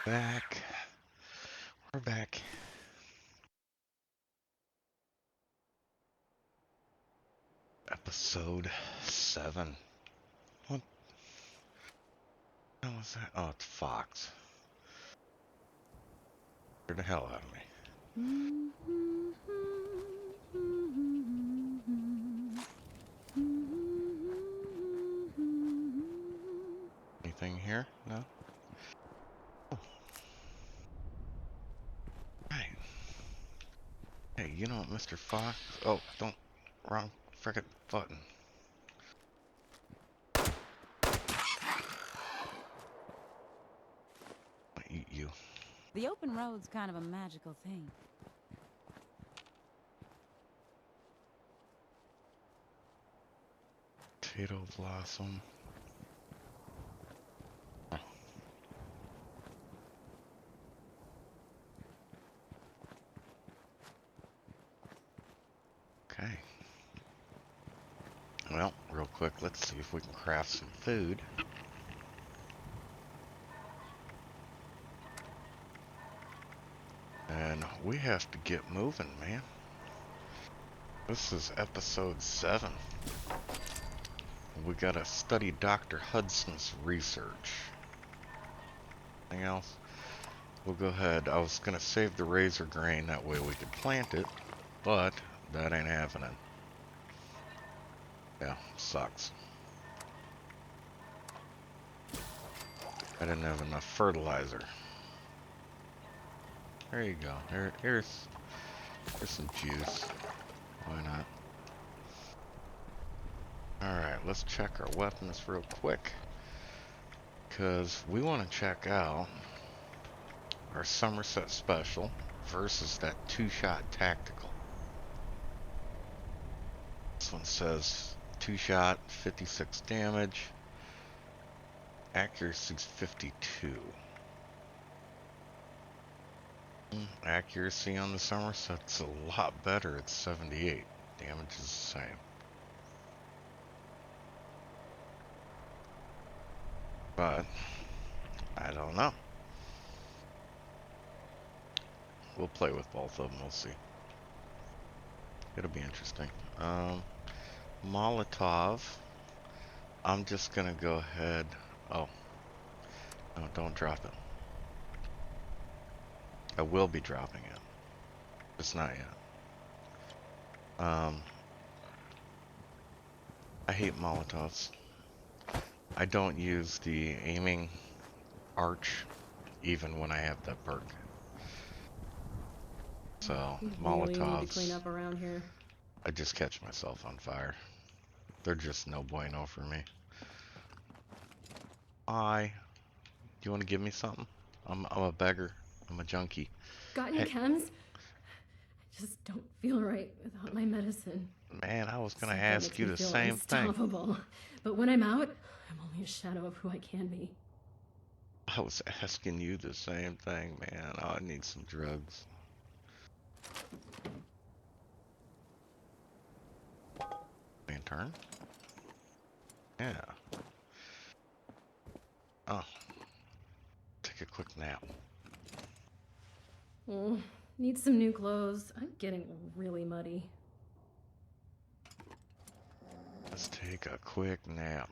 Back. We're back. Episode 7. What the hell was that? Oh, it's Fox. Scared the hell out of me. Anything here? No? Oh. Right. Hey, you know what, Mr. Fox? Oh, don't. Wrong frickin' button. I'll eat you. The open road's kind of a magical thing. Potato blossom. Oh. Okay. Well, real quick, let's see if we can craft some food. And we have to get moving, man. This is episode 7. We gotta study Dr. Hudson's research. Anything else? We'll go ahead. I was gonna save the razor grain, that way we could plant it, but that ain't happening. Yeah, sucks. I didn't have enough fertilizer. There you go. Here's some juice. Why not? Alright, let's check our weapons real quick. Because we want to check out our Somerset Special versus that 2-shot tactical. This one says 2-shot, 56 damage. Accuracy's 52. Accuracy on the Somerset's a lot better. It's 78. Damage is the same. But I don't know. We'll play with both of them. We'll see. It'll be interesting. Molotov. I'm just gonna go ahead. Oh, no, don't drop it. I will be dropping it. It's not yet. I hate Molotovs. I don't use the aiming arch even when I have that perk. So, You Molotovs, really need to clean up around here. I just catch myself on fire. They're just no bueno for me. Do you want to give me something? I'm a beggar. I'm a junkie. Got any Hey, chems? I just don't feel right without my medicine. man, I was gonna Psycho ask makes you me the feel same thing. unstoppable. But when I'm out, I'm only a shadow of who I can be. I was asking you the same thing, man. Oh, I need some drugs. Lantern? Yeah. Oh, take a quick nap. Oh, need some new clothes. I'm getting really muddy. Let's take a quick nap.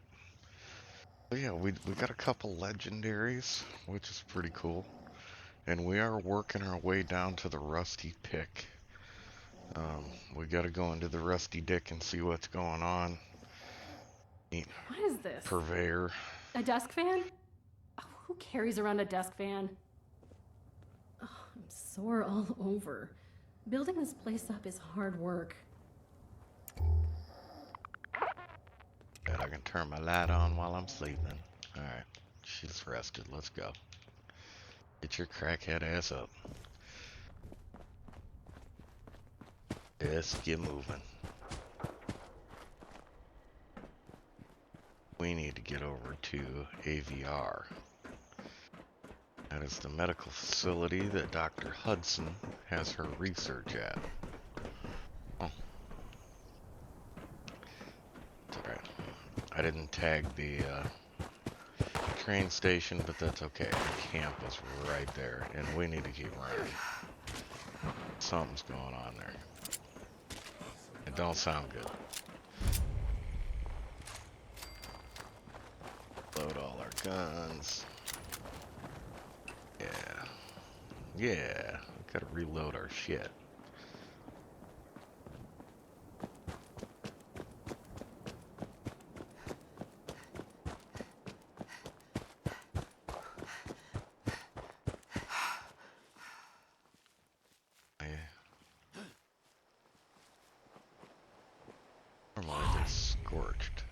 But yeah, we got a couple legendaries, which is pretty cool. And we are working our way down to the Rusty Pick. We gotta go into the Rusty Dick and see what's going on. Meet What is this? Purveyor. A desk fan? Oh, who carries around a desk fan? Oh, I'm sore all over. Building this place up is hard work. Bet I can turn my light on while I'm sleeping. Alright, she's rested. Let's go. Get your crackhead ass up. Let's get moving. We need to get over to AVR. That is the medical facility that Dr. Hudson has her research at. Oh. It's alright. I didn't tag the train station, but that's okay. The camp is right there, and we need to keep running. Something's going on there. It don't sound good. Load all our guns. Yeah. Yeah. We gotta reload our shit. Normally they're scorched.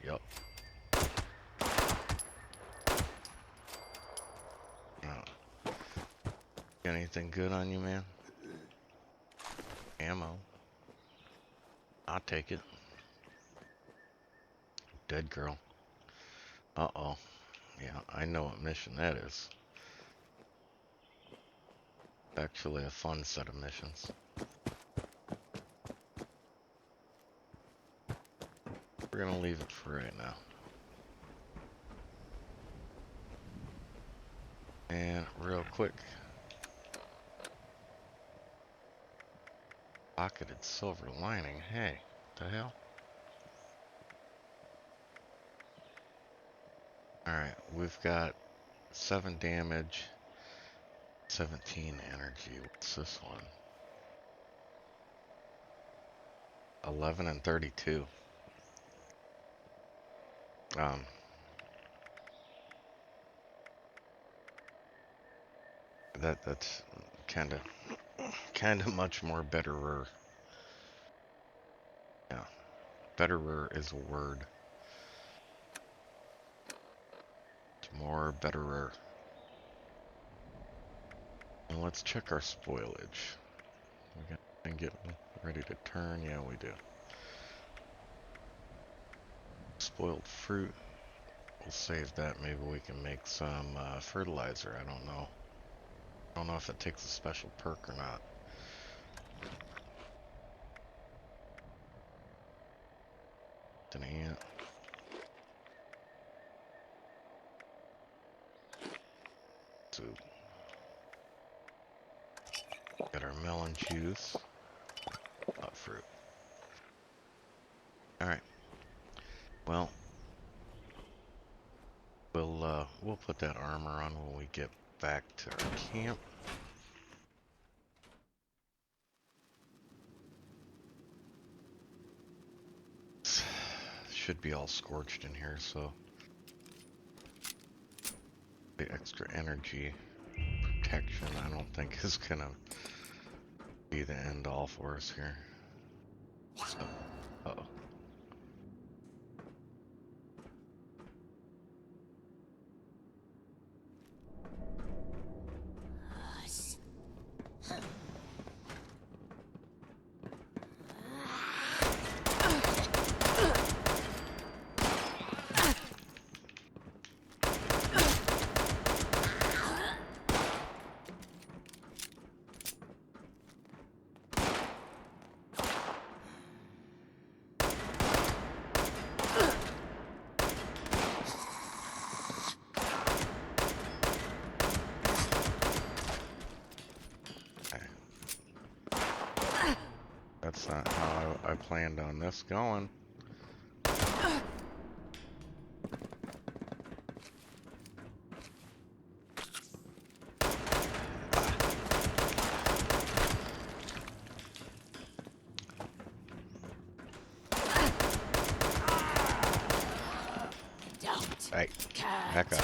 Yup. Oh. Got anything good on you, man? Ammo. I'll take it. Dead girl. Uh-oh. Yeah, I know what mission that is. Actually a fun set of missions. We're gonna leave it for right now. And real quick. Pocketed silver lining. Hey, what the hell? Alright, we've got 7 damage, 17 energy. What's this one? 11 and 32. That's kinda much more betterer. Yeah. Betterer is a word. It's more betterer. And let's check our spoilage. We got and get ready to turn. Yeah, we do. Spoiled fruit. We'll save that. Maybe we can make some fertilizer. I don't know. I don't know if it takes a special perk or not. An ant. So, got our melon juice. Not fruit. Alright. Well, we'll put that armor on when we get back to our camp. Should be all scorched in here, so the extra energy protection I don't think is gonna be the end all for us here. So, uh-oh. That's not how I planned on this going. Hey, back up.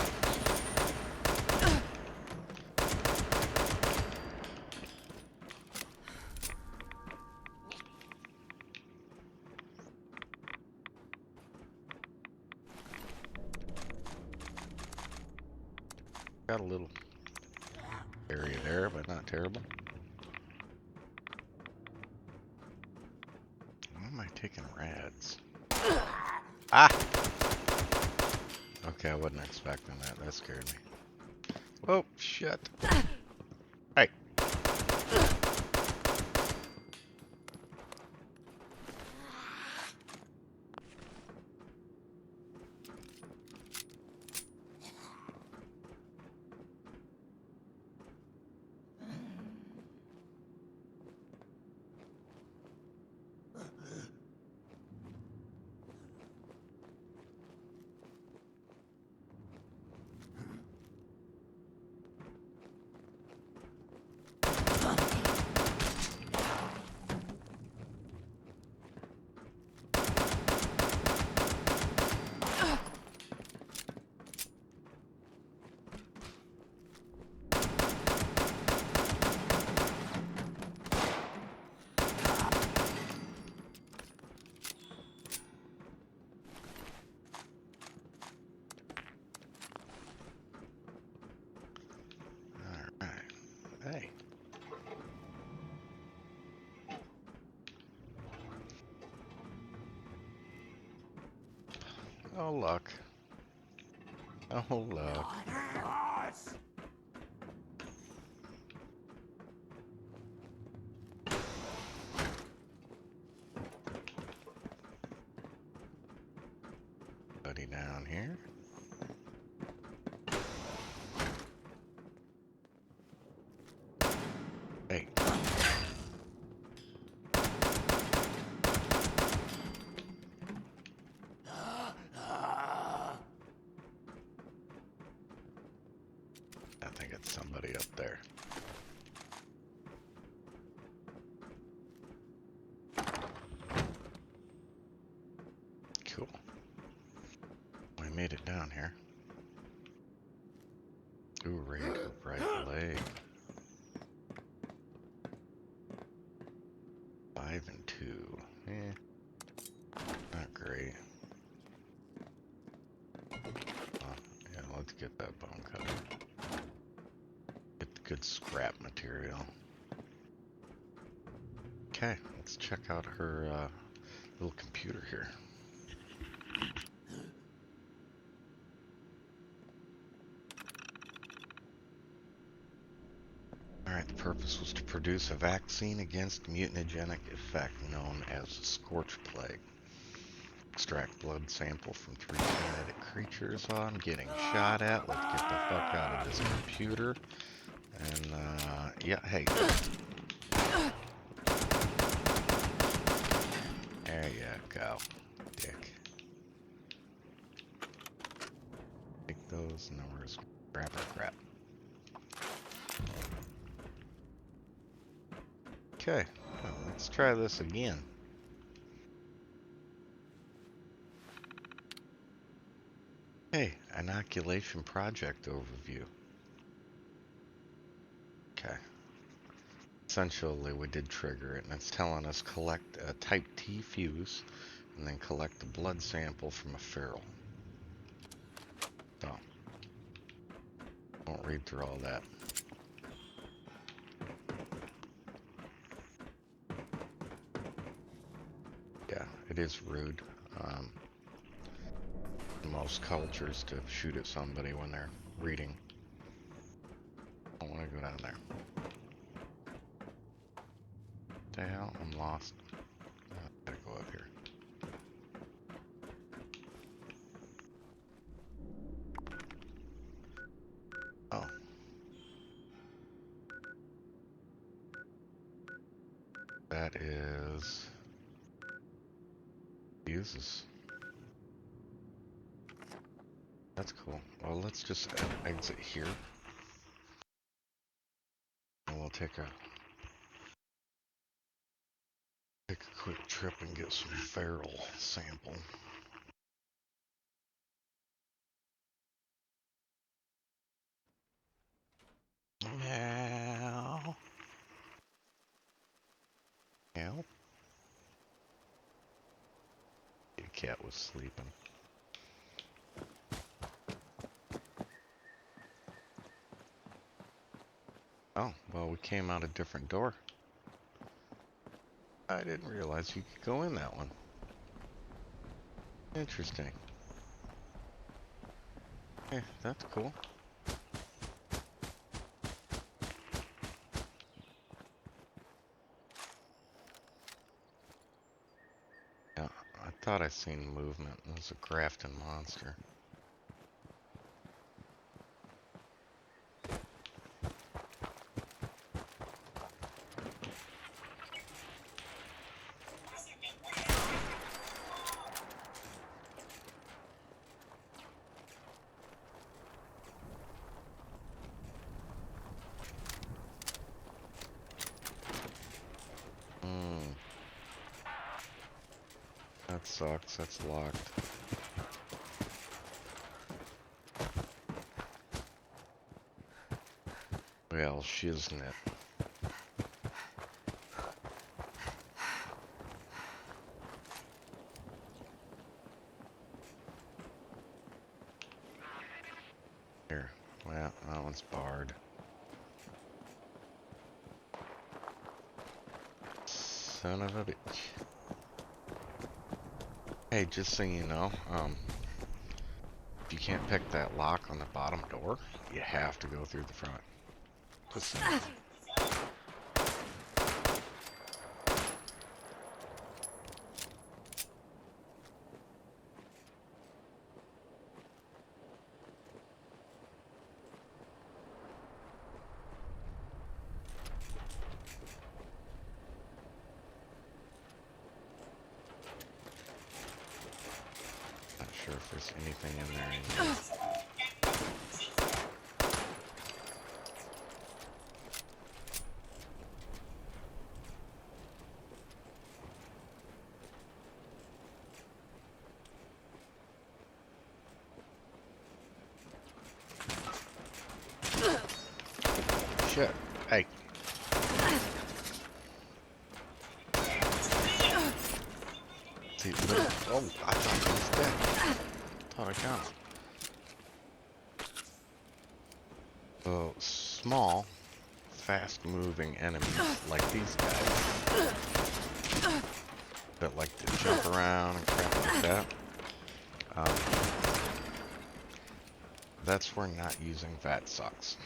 Got a little area there, but not terrible. Why am I taking rads? Ah! Okay, I wasn't expecting that. That scared me. Oh, shit. Hey. Oh, luck. Oh, luck. Buddy down here. Hey. I think it's somebody up there. Cool. We made it down here. Ooh, right leg. 5 and 2. Not great. Yeah, let's get that bone cutter. Get the good scrap material. Okay, let's check out her little computer here. Alright, the purpose was to produce a vaccine against mutagenic effect known as the scorch plague. Extract blood sample from 3 genetic creatures. Oh, I'm getting shot at. Let's get the fuck out of this computer. And, yeah, hey. There you go, dick. Take those numbers. Grab our crap. Okay, well, let's try this again. Hey, inoculation project overview. Okay. Essentially, we did trigger it, and it's telling us collect a type T fuse, and then collect a blood sample from a feral. So, won't read through all that. Yeah, it is rude. In most cultures to shoot at somebody when they're reading. I don't want to go down there. What the hell? I'm lost. I gotta go up here. Oh. That is... fuses. That's cool. Well, let's just exit here. And we'll take a quick trip and get some feral sample. Meow. Meow. The cat was sleeping. Oh, well, we came out a different door. I didn't realize you could go in that one. Interesting. Hey, that's cool. Yeah, I thought I seen movement. It was a Grafton monster. That sucks. That's locked. Well, shiznit. Here. Well, that one's barred. Son of a bitch. Hey, just so you know, If you can't pick that lock on the bottom door, you have to go through the front. Just saying. Not sure if there's anything in there anymore. Shit. Hey. See, oh, I thought he was dead. Thought I got him. So, small, fast-moving enemies like these guys that like to jump around and crap like that. That's where not using VAT sucks.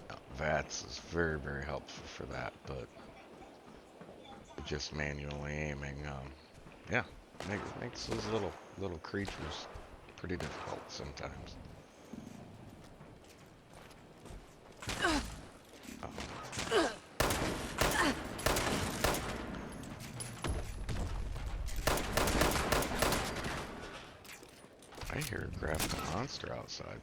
Now, VATS is very, very helpful for that, but just manually aiming, yeah, makes those little creatures pretty difficult sometimes. I hear a graphic monster outside.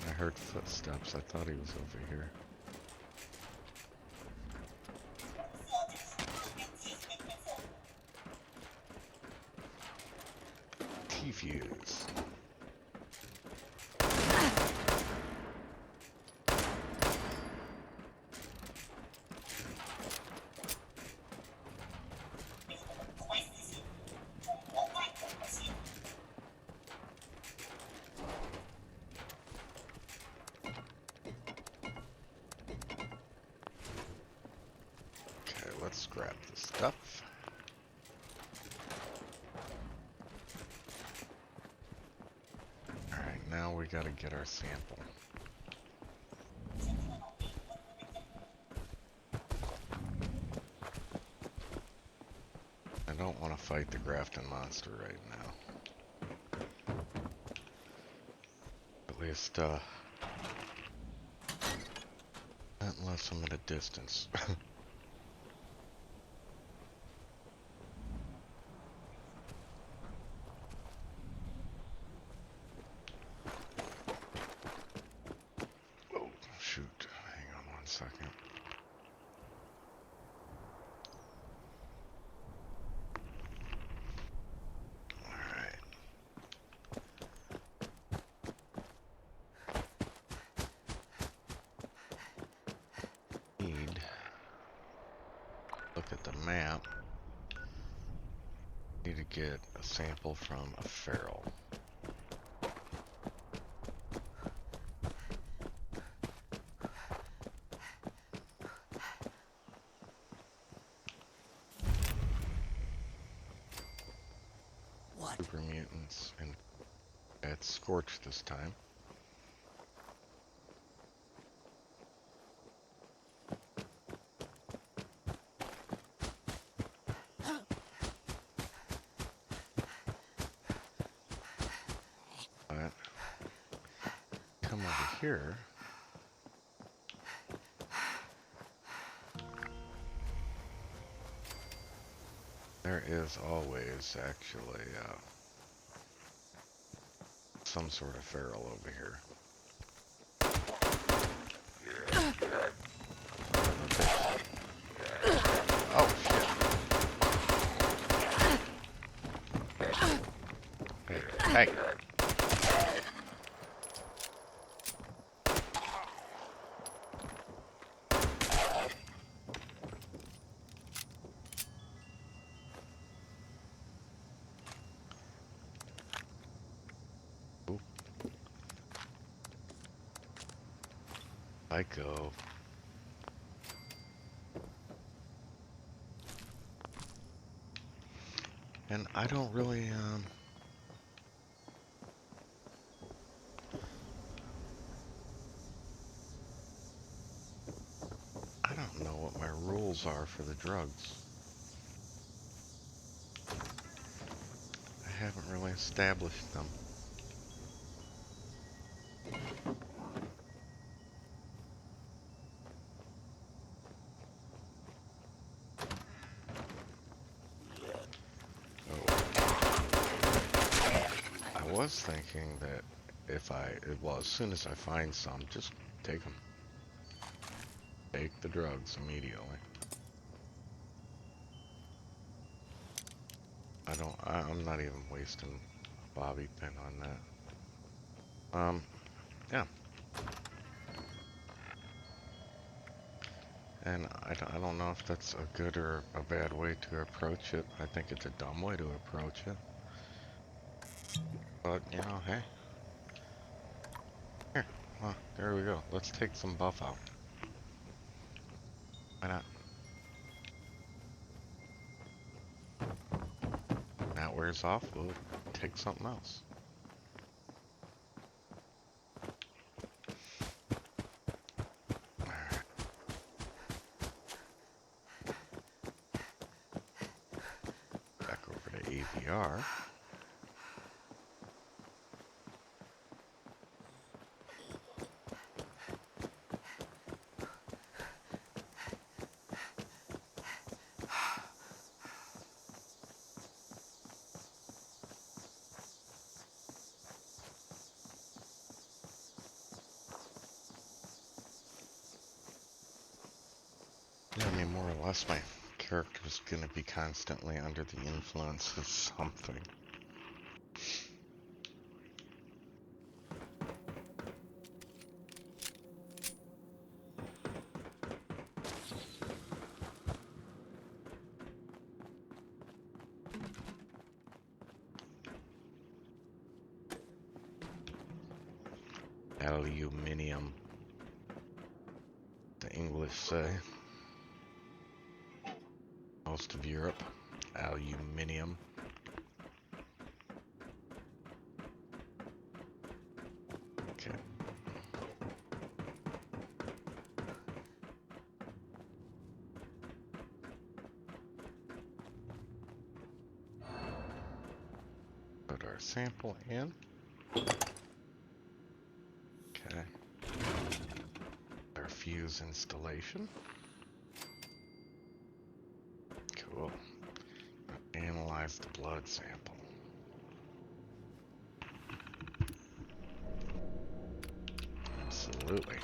I heard footsteps. I thought he was over here. T-fuse. Okay, let's grab the stuff. Alright, now we gotta get our sample. I don't want to fight the Grafton monster right now. At least, not unless I'm at a distance. Oh, shoot. Hang on 1 second. Alright. Look at the map. Need to get a sample from a feral. What? Super mutants, and it's Scorch this time. But come over here. There is always actually some sort of feral over here. Oh shit. Hey, hey. Psycho. And I don't really, I don't know what my rules are for the drugs. I haven't really established them. I was thinking that well, as soon as I find some, just take them. Take the drugs immediately. I'm not even wasting a bobby pin on that. Yeah. And I don't know if that's a good or a bad way to approach it. I think it's a dumb way to approach it. But, you know, hey. Here. Well, there we go. Let's take some buff out. Why not? That wears off, we'll take something else. Alright. Back over to AVR. Yeah, I mean, more or less, my character's gonna be constantly under the influence of something. Aluminium, the English say. Most of Europe, aluminium. Okay. Put our sample in. Okay. Our fuse installation. Cool. Analyze the blood sample. Absolutely.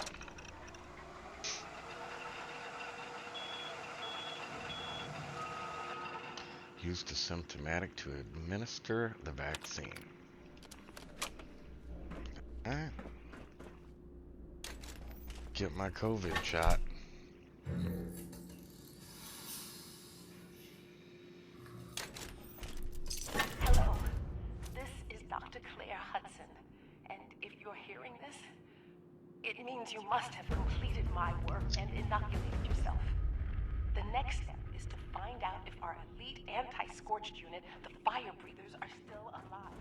Used to symptomatic to administer the vaccine. Alright. Get my COVID shot. Hello, this is Dr. Claire Hudson, and if you're hearing this, it means you must have completed my work and inoculated yourself. The next step is to find out if our elite anti-scorched unit, the firebreathers, are still alive.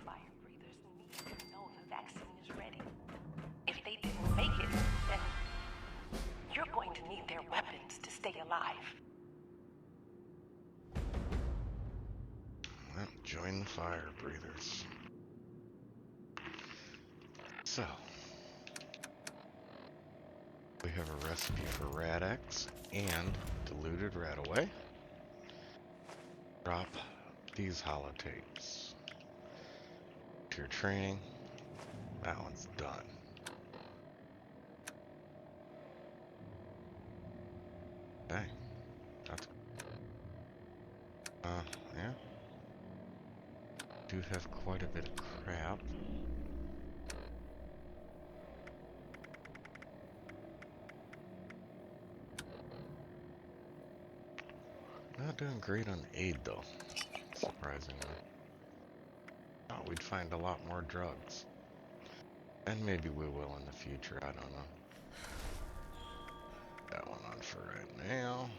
Firebreathers need to know the vaccine is ready. If they didn't make it, then you're going to need their weapons to stay alive. Well, join the fire breathers. So, we have a recipe for Rad-X and diluted Radaway. Drop these holotapes. To your training. That one's done. Okay. That's yeah. Do have quite a bit of crap. Not doing great on aid though, surprisingly. Thought we'd find a lot more drugs. And maybe we will in the future, I don't know. That one on for right now.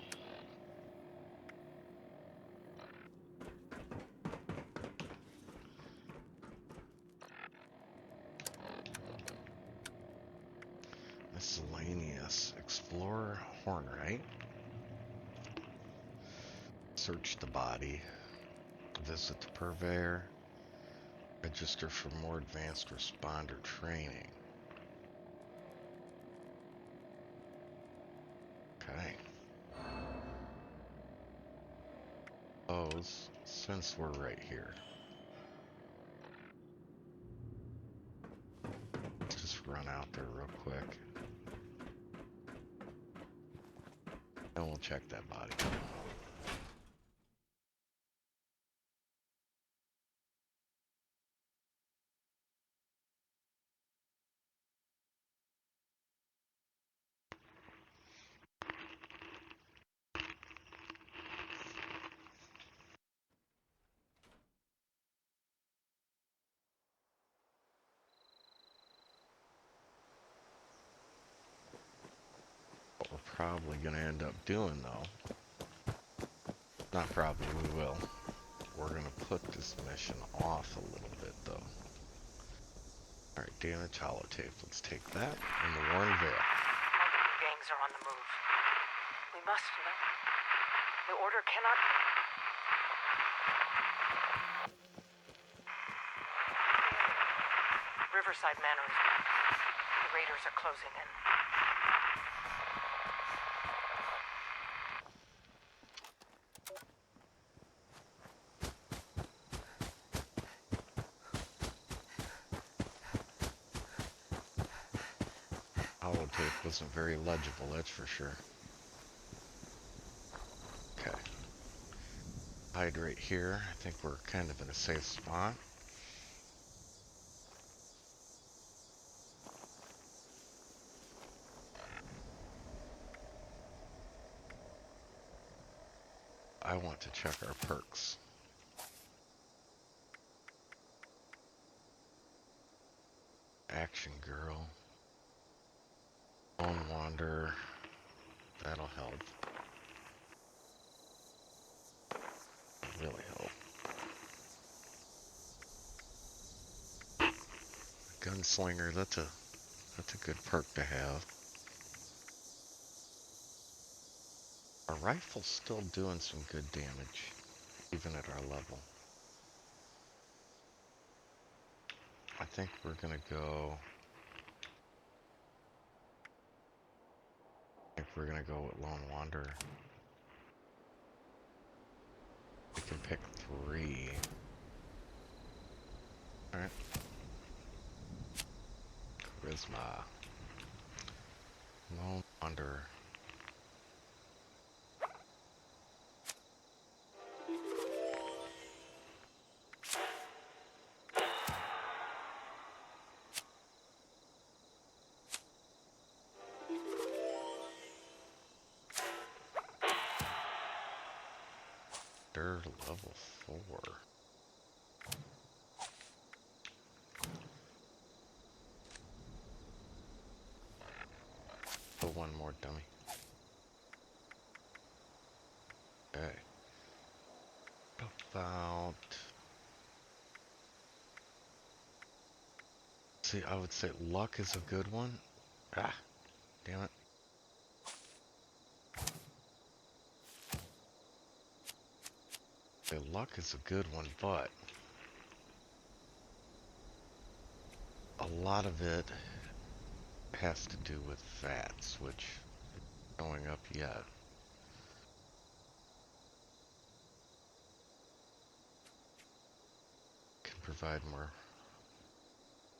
Miscellaneous. Explore Hornwright. Search the body. Visit the purveyor. Register for more advanced responder training. Okay. Suppose, since we're right here, let's just run out there real quick. And we'll check that body. What we're probably going to end up doing, though, not probably, we will. We're going to put this mission off a little bit, though. Alright, damage holotape. Let's take that and the Worn Veil. Multiple gangs are on the move. We must know. The Order cannot... Riverside Manor is back. The raiders are closing in. Holotape wasn't very legible, that's for sure. Okay. Hide right here. I think we're kind of in a safe spot. I want to check our perks. Action Girl. Lone Wander. That'll help. Really help. Gunslinger, that's a good perk to have. Our rifle's still doing some good damage, even at our level. I think we're gonna go... I think we're gonna go with Lone Wanderer. We can pick 3. Alright. Charisma. Lone Wanderer. They're level 4. Oh, one more dummy. Okay. About... See, I would say luck is a good one. Ah, damn it. Say luck is a good one, but a lot of it has to do with fats, which isn't going up yet. Can provide more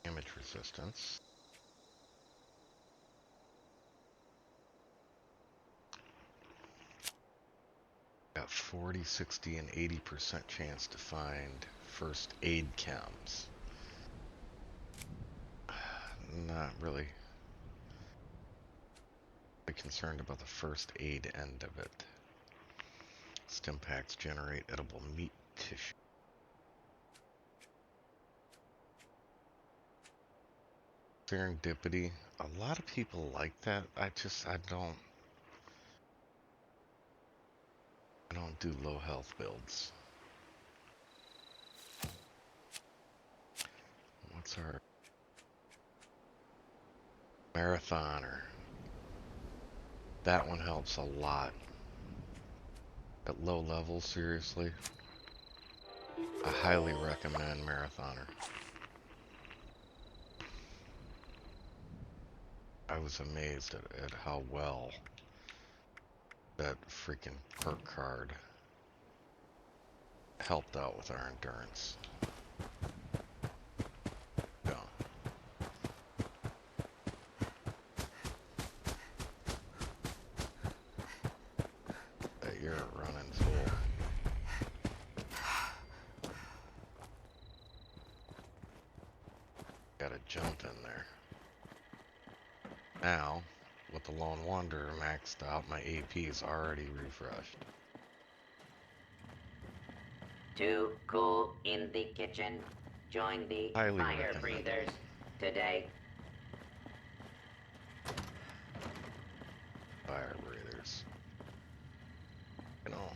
damage resistance. Got 40, 60, and 80% chance to find first aid chems. Not really concerned about the first aid end of it. Stim packs generate edible meat tissue. Serendipity. A lot of people like that. I don't do low health builds. What's our marathoner? That one helps a lot. At low level, seriously. I highly recommend marathoner. I was amazed at how well that freaking perk card helped out with our endurance. Yeah. You're running full. Gotta jump in there. Now, with the Lone Wanderer maxed out, my AP is already refreshed. Too cool in the kitchen. Join the Highly fire recommend. breathers today. Fire breathers. You know,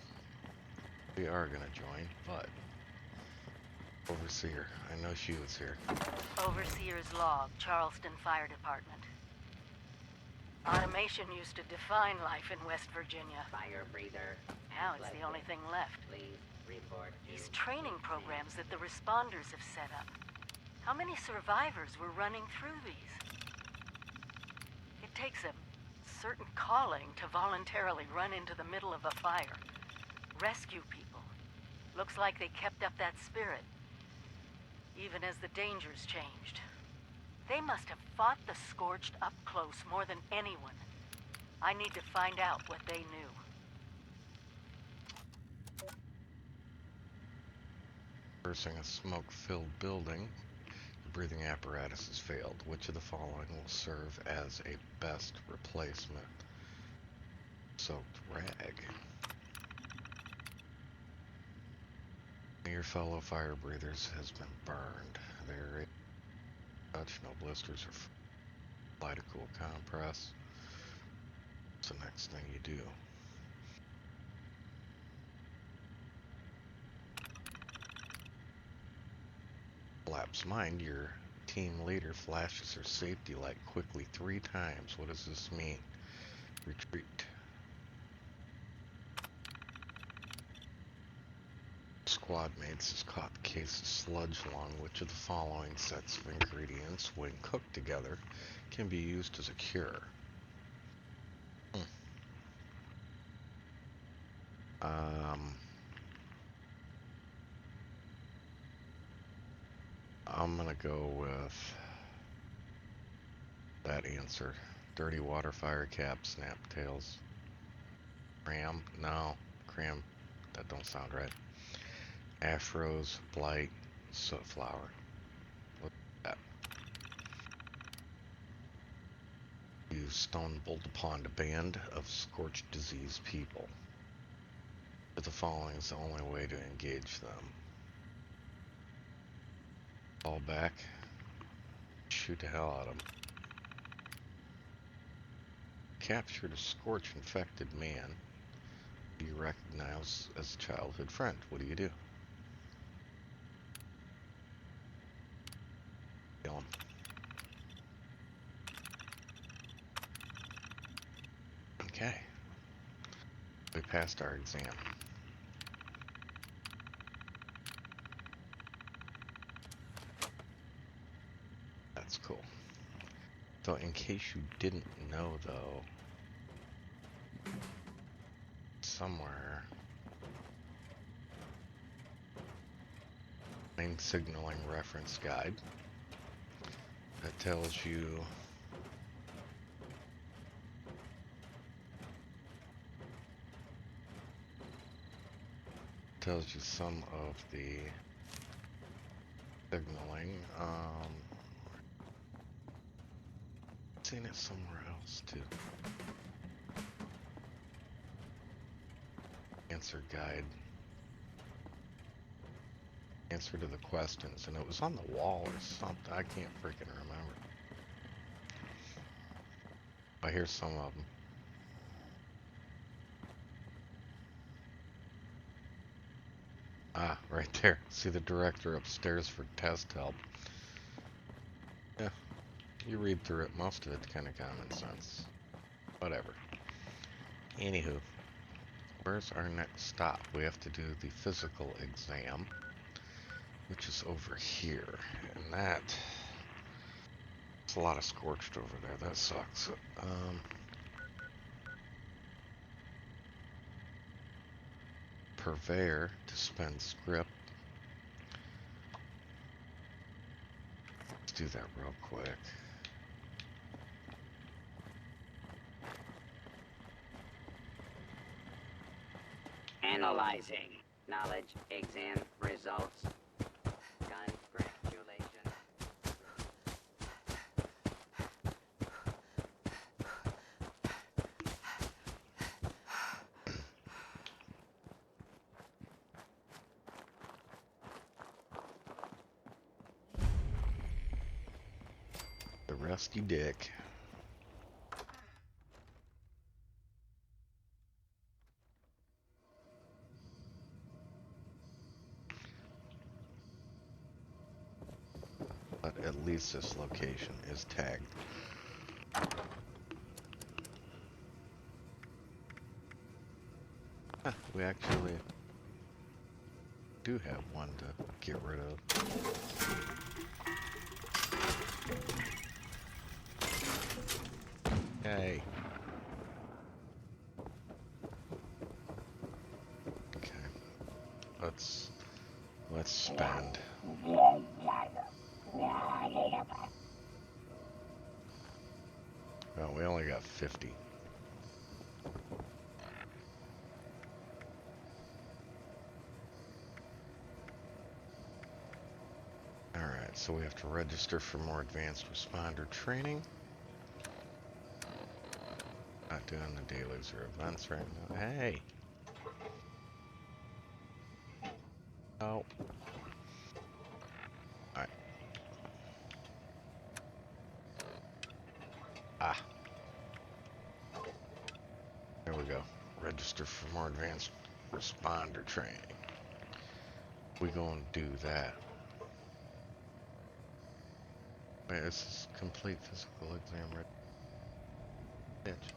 we are gonna join, but Overseer, I know she was here. Overseer's log, Charleston Fire Department. Automation used to define life in West Virginia. Fire breather. Now it's the only thing left. Please report to These training programs that the responders have set up. How many survivors were running through these? It takes a certain calling to voluntarily run into the middle of a fire. Rescue people. Looks like they kept up that spirit, even as the dangers changed. They must have fought the Scorched up close more than anyone. I need to find out what they knew. Traversing a smoke-filled building, the breathing apparatus has failed. Which of the following will serve as a best replacement? Soaked rag. Your fellow fire breathers has been burned. There is touch, no blisters or light a cool compress. What's the next thing you do? Collapse mind, your team leader flashes her safety light quickly 3 times. What does this mean? Retreat. Squad mates has caught the case of sludge lung. Which of the following sets of ingredients, when cooked together, can be used as a cure? I'm gonna go with that answer. Dirty water, fire cap, snap tails. Cram? No. Cram. That don't sound right. Afros, blight, soot flower. What's that? You stumbled upon a band of scorched disease people. But the following is the only way to engage them. Fall back. Shoot the hell out of them. Captured a scorch infected man you recognize as a childhood friend. What do you do? Kill him. Okay. We passed our exam. That's cool. So in case you didn't know though, somewhere main signaling reference guide that tells you some of the signaling. Seen it somewhere else too. Answer guide. Answer to the questions, and it was on the wall or something. I can't freaking remember. I hear some of them. Ah, right there. See the director upstairs for test help. Yeah, you read through it. Most of it's kind of common sense. Whatever. Anywho, where's our next stop? We have to do the physical exam, which is over here. And that's a lot of scorched over there. That sucks. Purveyor to spend script. Let's do that real quick. Analyzing. Knowledge exam results. Congratulations. The rusty dick. But at least this location is tagged. Huh, we actually do have one to get rid of. Yay. Okay. Let's spend. Well, we only got 50. Alright, so we have to register for more advanced responder training. Not doing the dailies or events right now. Hey! Oh. Alright. Ah. There we go. Register for more advanced responder training. We gonna do that. Wait, this is complete physical exam, right? Bitch.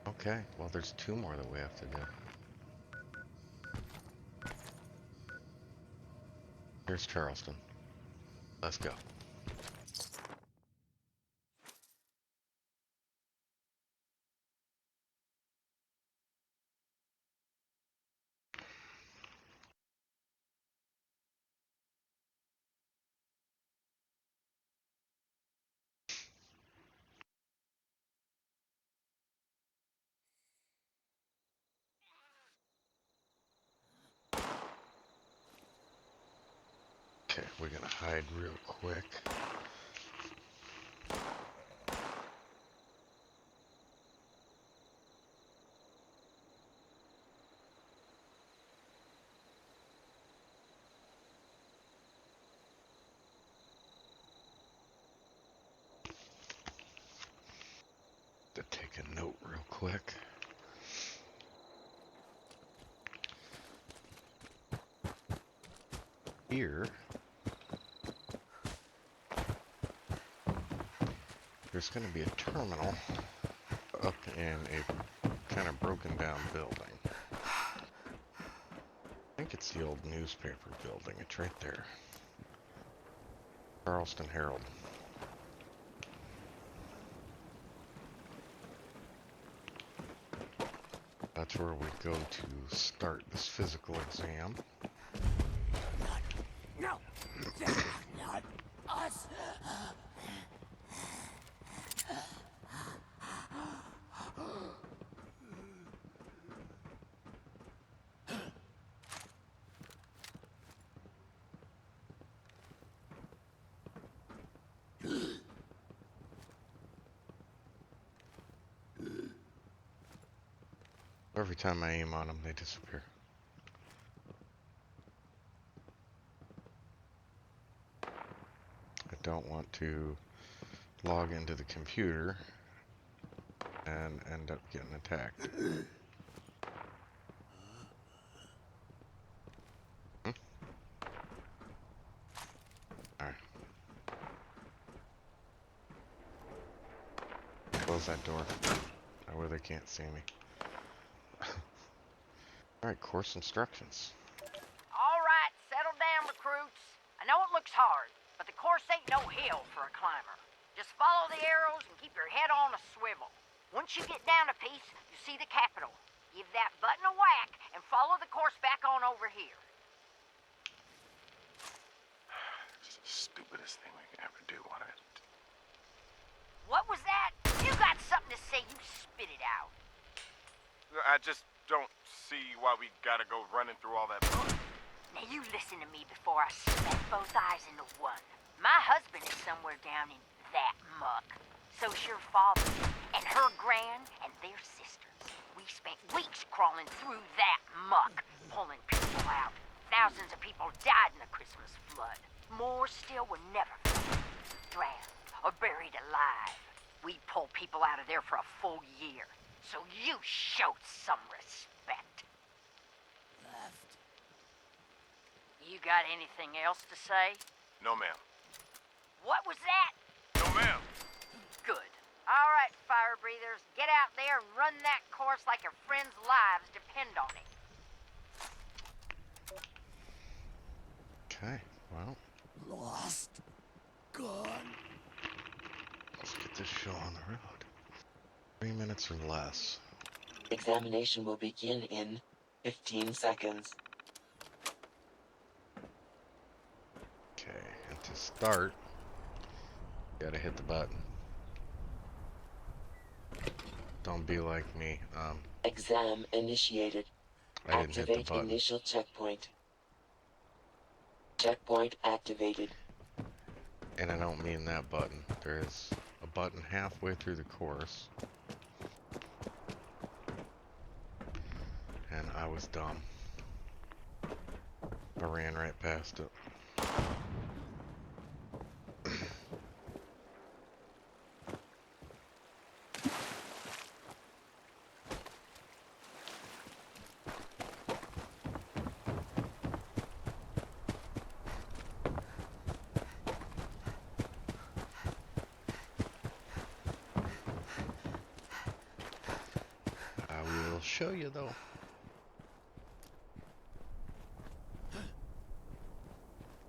Okay, well there's 2 more that we have to do. Here's Charleston. Let's go. Okay, we're gonna hide real quick. To take a note real quick. Here, there's gonna be a terminal up in a kind of broken down building. I think it's the old newspaper building. It's right there. Charleston Herald. That's where we go to start this physical exam. No! They're not us! Every time I aim on them, they disappear. I don't want to log into the computer and end up getting attacked. Hmm? Alright. Close that door. That way they can't see me. Alright, course instructions. All right, settle down, recruits. I know it looks hard, but the course ain't no hill for a climber. Just follow the arrows and keep your head on a swivel. Once you get down a piece, you see the Capitol. Give that button a whack and follow the course back on over here. It's the stupidest thing we can ever do on it. What was that? You got something to say, you spit it out. I just don't see why we gotta go running through all that fun. Now you listen to me before I smack both eyes into one. My husband is somewhere down in that muck. So's your father, and her gran, and their sisters. We spent weeks crawling through that muck, pulling people out. Thousands of people died in the Christmas flood. More still were never found, drowned, or buried alive. We pulled people out of there for a full year, so you showed some respect. Left. You got anything else to say? No, ma'am. What was that? No, ma'am. Good. All right, fire breathers, get out there and run that course like your friends' lives depend on it. Okay, well, Lost. Gone. let's get this show on the road. 3 minutes or less. Examination will begin in 15 seconds. Okay, and to start, you gotta hit the button. Don't be like me. Exam initiated. I didn't hit the Activate button. initial checkpoint. Checkpoint activated. And I don't mean that button. There is a button halfway through the course. And I was dumb. I ran right past it. I will show you though.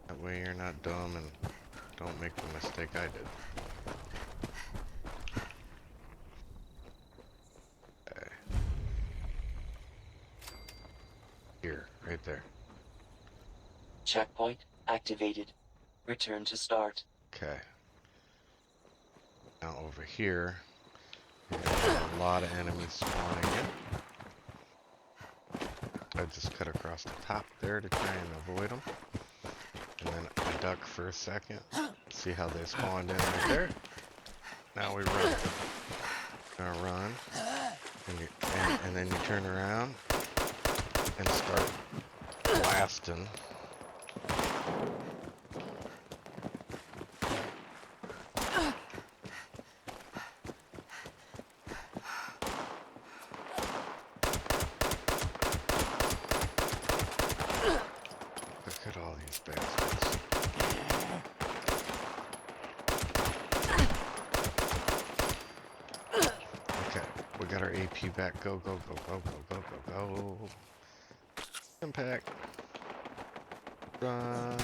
That way you're not dumb and don't make the mistake I did. Okay. Here, right there. Checkpoint activated. Return to start. Okay. Now over here, you're gonna have a lot of enemies spawning in. I just cut across the top there to try and avoid them. And then I duck for a second. See how they spawned in right there? Now we run. Gonna run. And then you turn around and start blasting. Look at all these bastards. Okay, we got our AP back. Go, go, go, go, go, go, go, go. Impact. Run.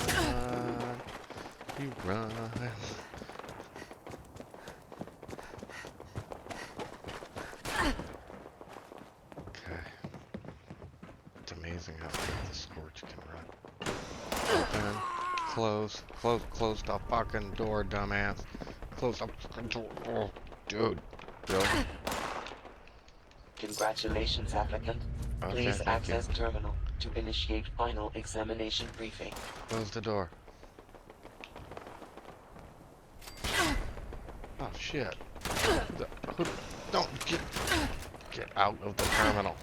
You run. Okay. It's amazing how quick the Scorch can run. Open. Close. Close the fucking door, dumbass. Close the fucking door. Oh, dude. Really? Congratulations, applicant. Okay, Please thank you. access terminal to initiate final examination briefing. Close the door. Oh shit. Don't get out of the terminal.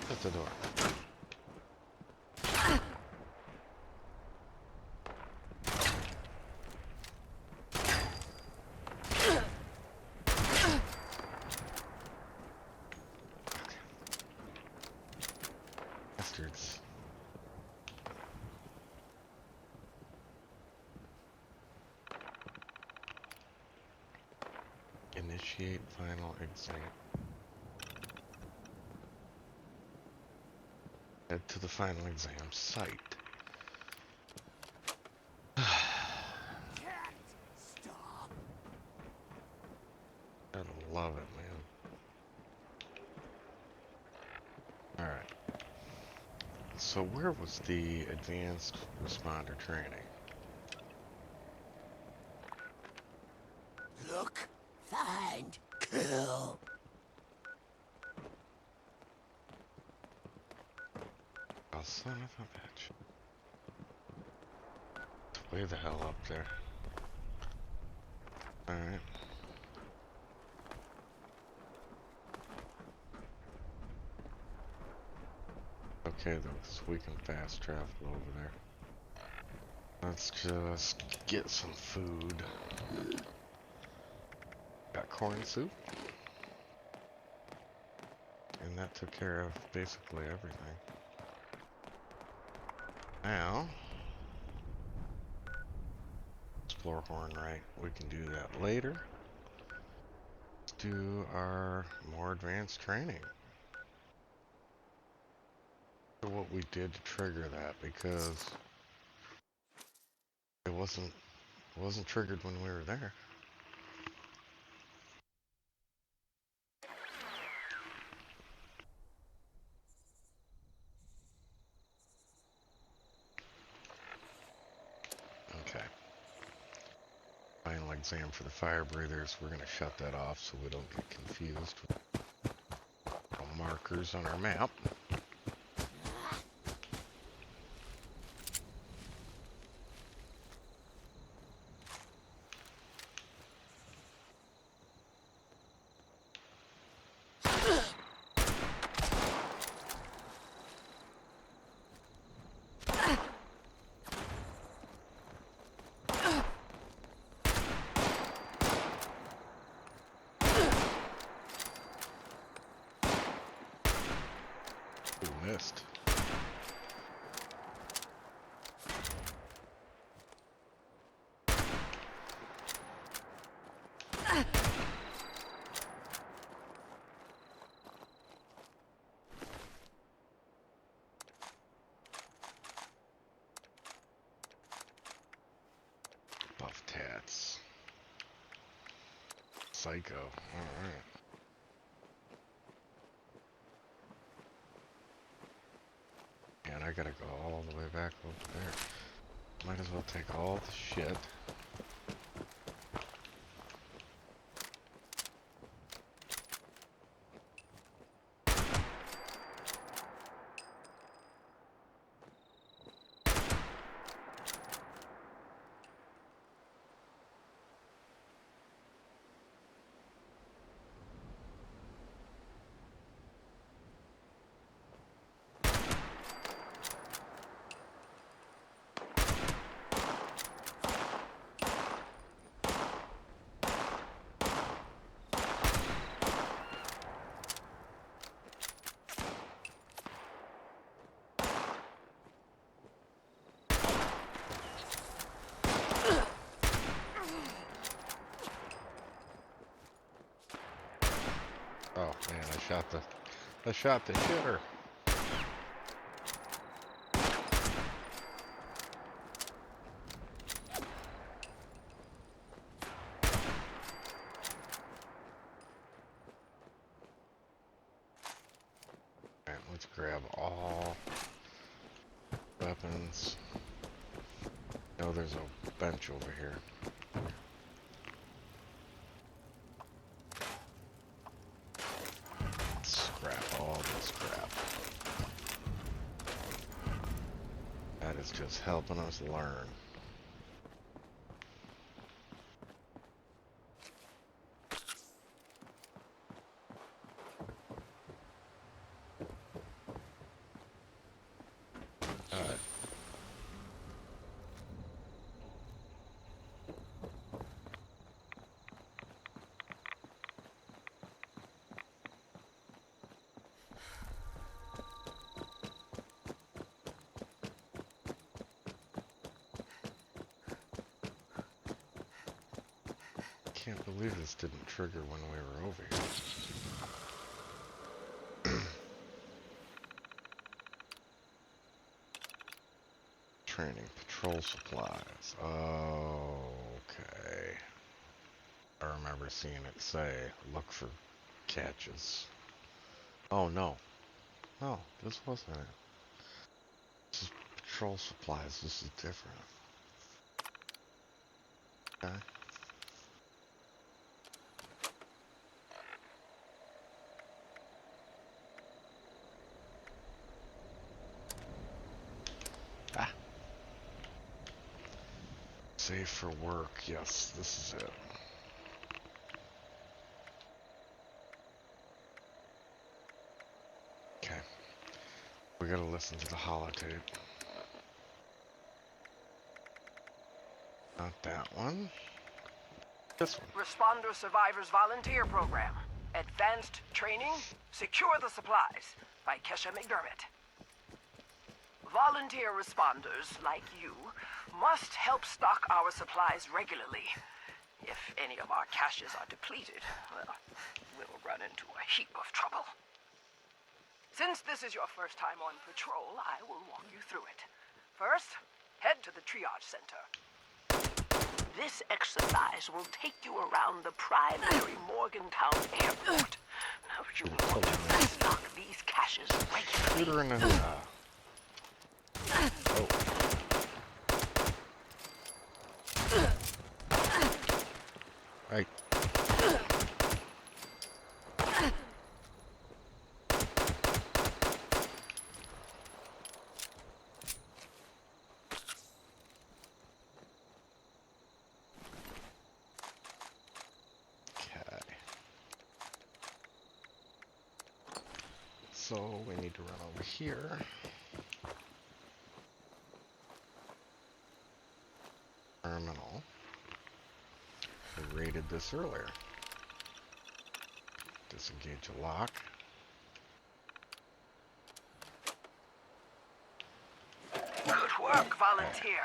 Shut the door. Initiate final exam. Head to the final exam site. Can't stop. Gotta love it, man. Alright. So where was the advanced responder training? Look, find, kill. Oh, son of a bitch. It's way the hell up there. Alright. Okay, so we can fast travel over there. Let's just get some food. Got corn soup. And that took care of basically everything. Now, explore horn right. We can do that later. Let's do our more advanced training. What we did to trigger that, because it wasn't triggered when we were there. Okay. Final exam for the fire breathers. We're gonna shut that off so we don't get confused with the markers on our map. Ooh, missed. Buff tats. Psycho. Alright. And I gotta go all the way back over there. Might as well take all the shit. Oh man, I shot the shitter. Alright, let's grab all weapons. Oh, there's a bench over here. Scrap all this crap. That is just helping us learn. Alright. can't believe this didn't trigger when we were over here. Training, patrol supplies. Okay. I remember seeing it say, look for catches. Oh no. No, this wasn't it. This is patrol supplies. This is different. Okay. Ah. Save for work. Yes, this is it. Okay. We gotta listen to the holotape. Not that one. This one. Responder Survivors Volunteer Program. Advanced Training, Secure the Supplies by Kesha McDermott. Volunteer responders, like you, must help stock our supplies regularly. If any of our caches are depleted, well, we'll run into a heap of trouble. Since this is your first time on patrol, I will walk you through it. First, head to the triage center. This exercise will take you around the primary Morgantown airport. Now, you will want to restock these caches regularly. Shoot her in the Oh. Right. So we need to run over here. Terminal. We raided this earlier. Disengage a lock. Good work, volunteer.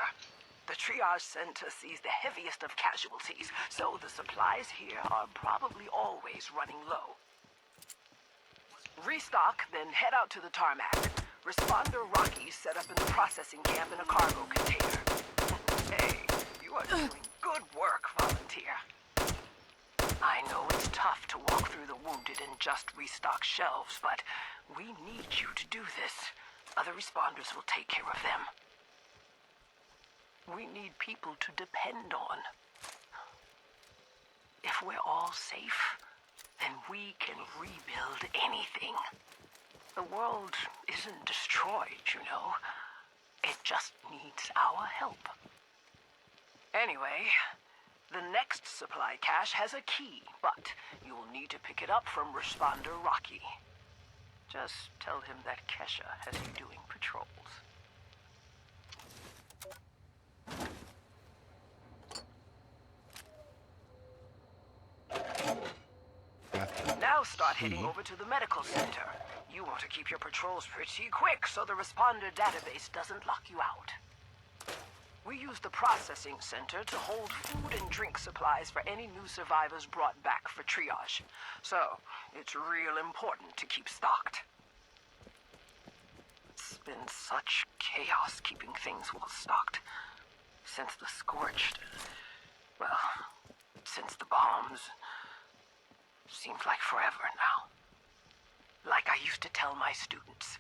The triage center sees the heaviest of casualties, so the supplies here are probably always running low. Restock, then head out to the tarmac. Responder Rocky's set up in the processing camp in a cargo container. Hey, you are doing good work, volunteer. I know it's tough to walk through the wounded and just restock shelves, but we need you to do this. Other responders will take care of them. We need people to depend on. If we're all safe, then we can rebuild anything. The world isn't destroyed, you know. It just needs our help. Anyway, the next supply cache has a key, but you'll need to pick it up from Responder Rocky. Just tell him that Kesha has you doing patrols. Now start heading over to the medical center. You want to keep your patrols pretty quick so the responder database doesn't lock you out. We use the processing center to hold food and drink supplies for any new survivors brought back for triage. So, it's real important to keep stocked. It's been such chaos keeping things well stocked. Since the Scorched, well, since the bombs. Seems like forever now. Like I used to tell my students,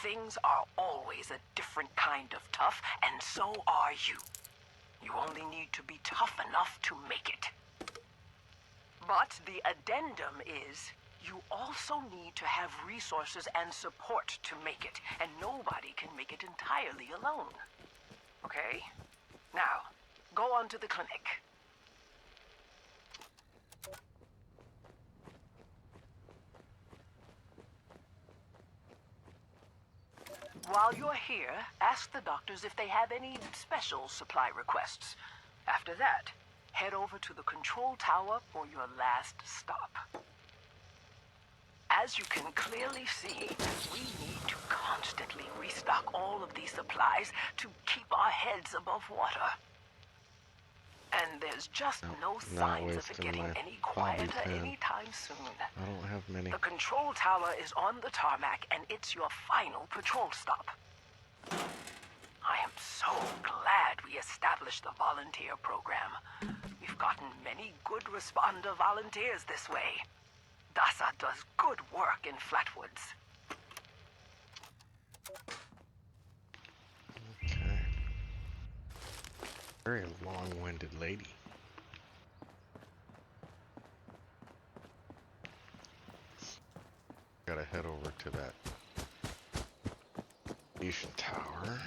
things are always a different kind of tough, and so are you. You only need to be tough enough to make it. But the addendum is, you also need to have resources and support to make it, and nobody can make it entirely alone. Okay? Now, go on to the clinic. While you're here, ask the doctors if they have any special supply requests. After that, head over to the control tower for your last stop. As you can clearly see, we need to constantly restock all of these supplies to keep our heads above water. And there's just No, no not signs of it wasting getting my any bobby quieter pin. anytime soon. I don't have many. The control tower is on the tarmac, and it's your final patrol stop. I am so glad we established the volunteer program. We've gotten many good responder volunteers this way. DASA does good work in Flatwoods. Okay. Very long-winded lady. Gotta head over to that station tower.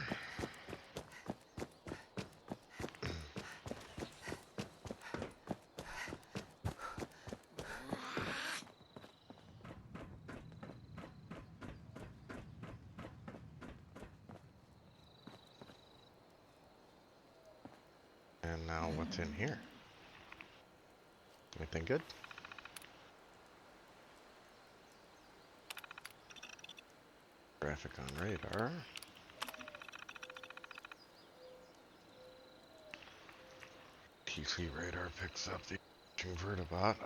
And now what's in here? Anything good? Graphic on radar. TC radar picks up the convertibot.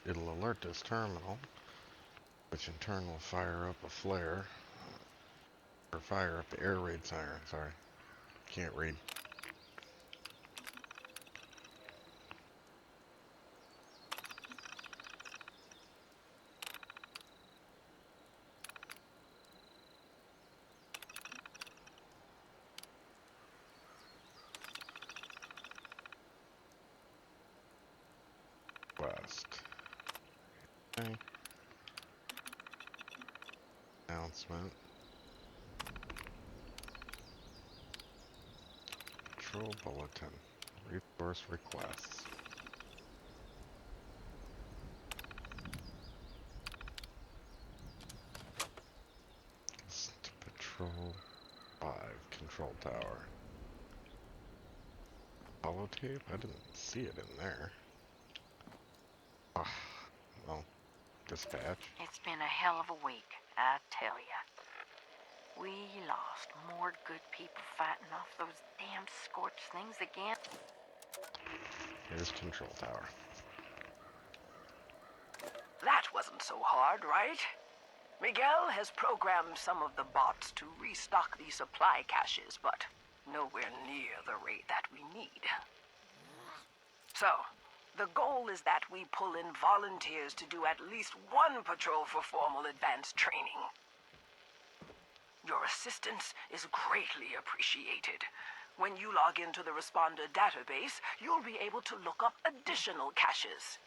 It'll alert this terminal, which in turn will fire up a flare. Or fire up the air raid siren, sorry. Can't read. West. Okay. Announcement. Patrol bulletin. Resource requests. Patrol 5. Control tower. Holotape? I didn't see it in there. Ah, well, dispatch. It's been a hell of a week, I tell ya. We lost more good people fighting off those damn scorched things again. Here's control tower. That wasn't so hard, right? Miguel has programmed some of the bots to restock the supply caches, but nowhere near the rate that we need. So, the goal is that we pull in volunteers to do at least one patrol for formal advanced training. Your assistance is greatly appreciated. When you log into the responder database, you'll be able to look up additional caches.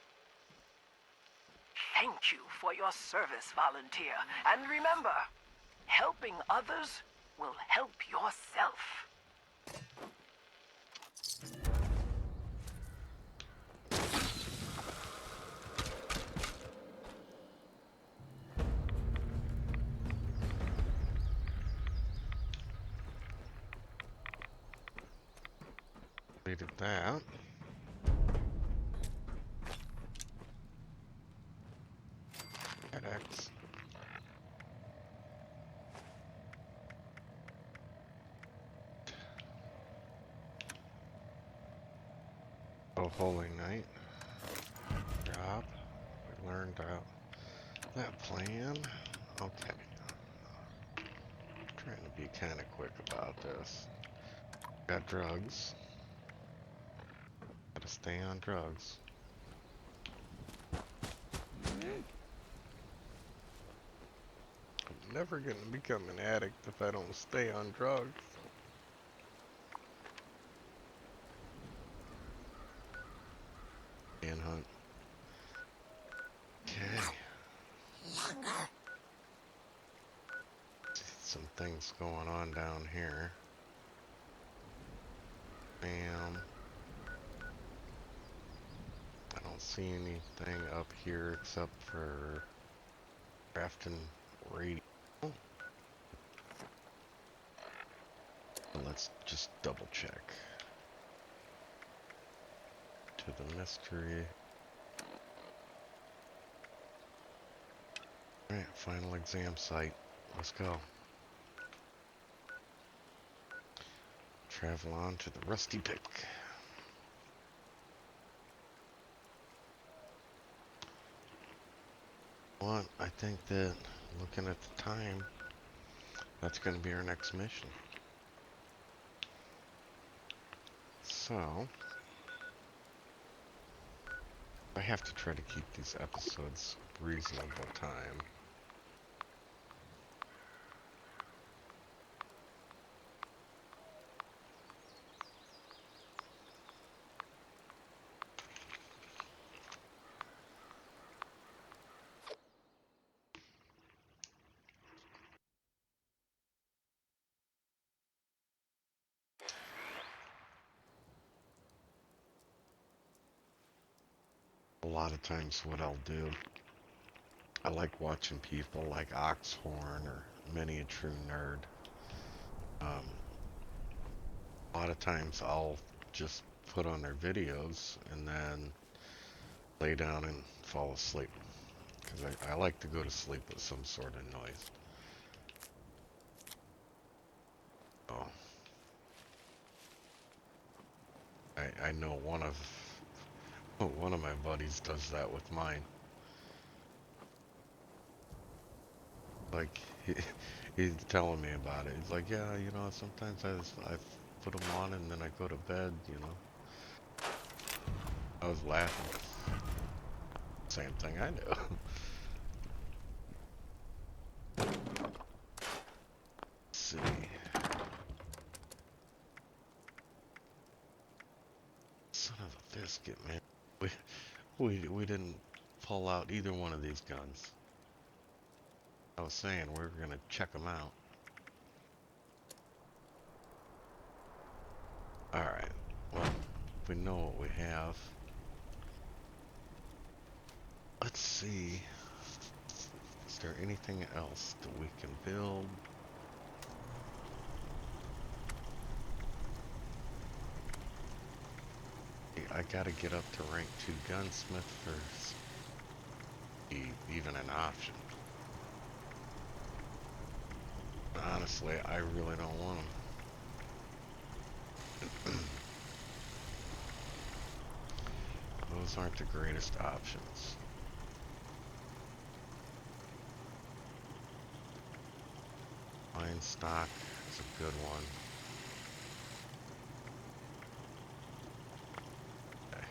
Thank you for your service, volunteer. And remember, helping others will help yourself. Completed that. FedEx. Oh, Holy Night. Job. We learned out that plan. Okay. Trying to be kind of quick about this. Got drugs. Gotta stay on drugs. I'm never gonna become an addict if I don't stay on drugs. Manhunt. Okay. Some things going on down here. Bam. I don't see anything up here except for crafting radio. Let's just double check. To the mystery. Alright, final exam site. Let's go. Travel on to the Rusty Pick. what? I think that looking at the time, that's going to be our next mission. So, I have to try to keep these episodes reasonable time. A lot of times what I'll do, I like watching people like Oxhorn or Many a True Nerd. A lot of times I'll just put on their videos and then lay down and fall asleep. Because I like to go to sleep with some sort of noise. Oh, I know one of my buddies does that with mine. Like he's telling me about it. He's like, yeah, you know, sometimes I put them on and then I go to bed. You know, I was laughing. Same thing I do. Let's see. Son of a biscuit, man. We didn't pull out either one of these guns. I was saying we were gonna check them out. All right. Well, we know what we have. Let's see. Is there anything else that we can build? I gotta get up to rank 2 gunsmith first. Even an option. Honestly, I really don't want them. Those aren't the greatest options. Lion stock is a good one. Okay.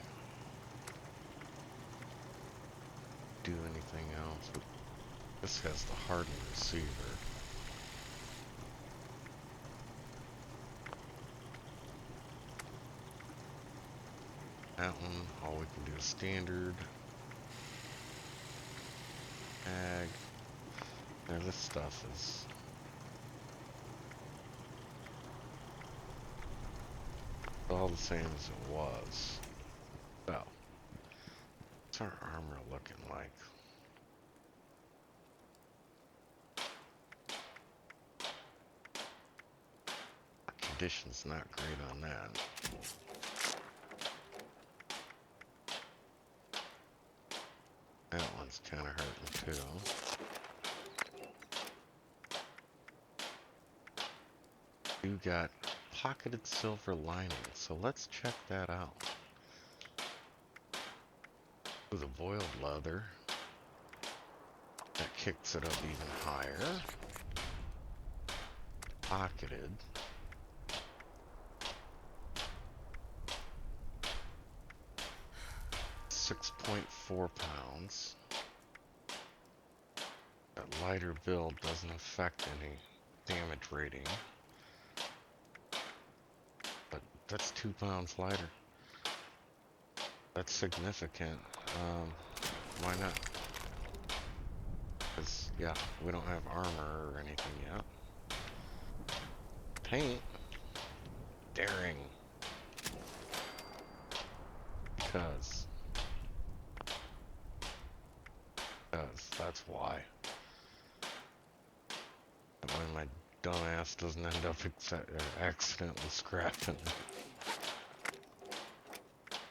Do anything else? This has the hardened receiver. That one, all we can do is standard. Ag. Now this stuff is all the same as it was. So, what's our armor looking like? Condition's not great on that. That one's kind of hurting too. You got pocketed silver lining, so let's check that out. With a boiled leather, that kicks it up even higher. Pocketed. £6.4. That lighter build doesn't affect any damage rating. But that's 2 pounds lighter. That's significant. Why not? Because, yeah, we don't have armor or anything yet. Paint. Daring. Because that's why. That way my dumbass doesn't end up accidentally scrapping it.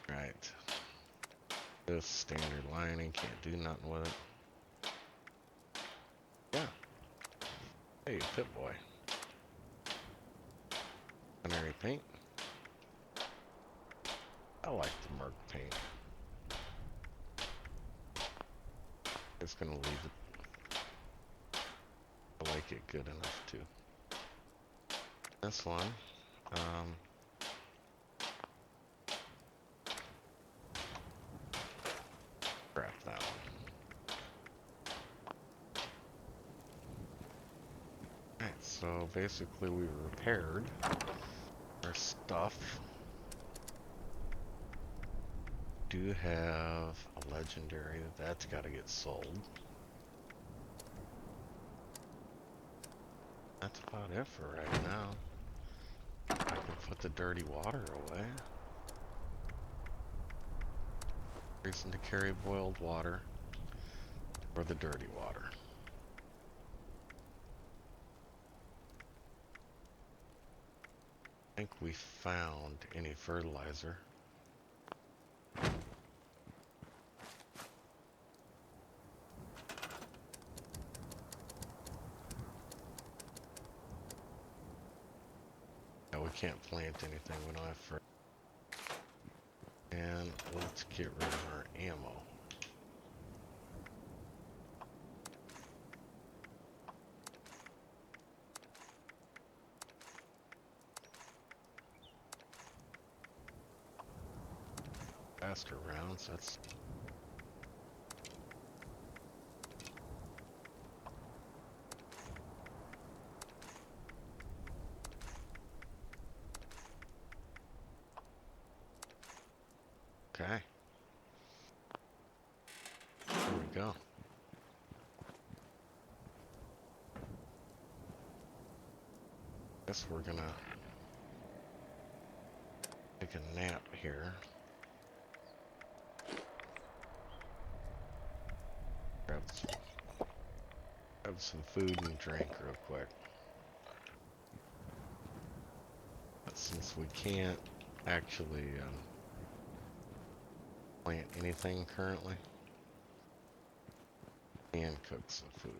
Right. This standard lining, can't do nothing with it. Yeah. Hey, Pit Boy. Canary paint. I like the Merc paint. Just gonna leave it. I like it good enough too. This one, scrap that one. Alright, so basically we repaired our stuff. Do have a legendary that's got to get sold. That's about it for right now. I can put the dirty water away. Reason to carry boiled water or the dirty water. I think we found any fertilizer. No, we can't plant anything. We don't have fertilizer. And let's get rid of our ammo. Faster rounds, that's... Okay. There we go. Guess we're gonna take a nap here. Grab some food and drink real quick. But since we can't actually plant anything currently, and cook some food.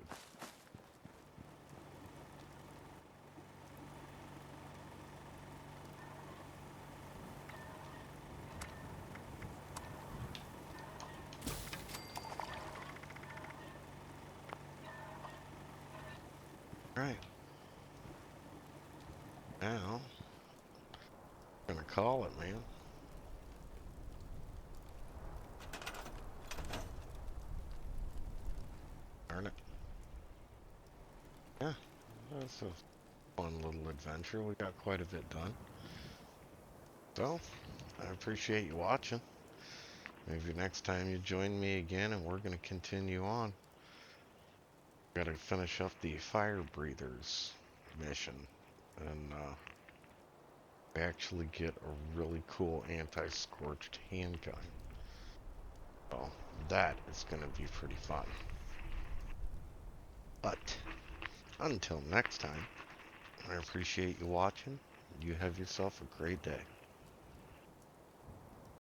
Right. Now, I'm gonna call it, man. Darn it. Yeah, that's a fun little adventure. We got quite a bit done. So, I appreciate you watching. Maybe next time you join me again and we're gonna continue on. Gotta finish up the firebreathers mission. And, we actually get a really cool anti-scorched handgun. So, that is gonna be pretty fun. But, until next time, I appreciate you watching. You have yourself a great day.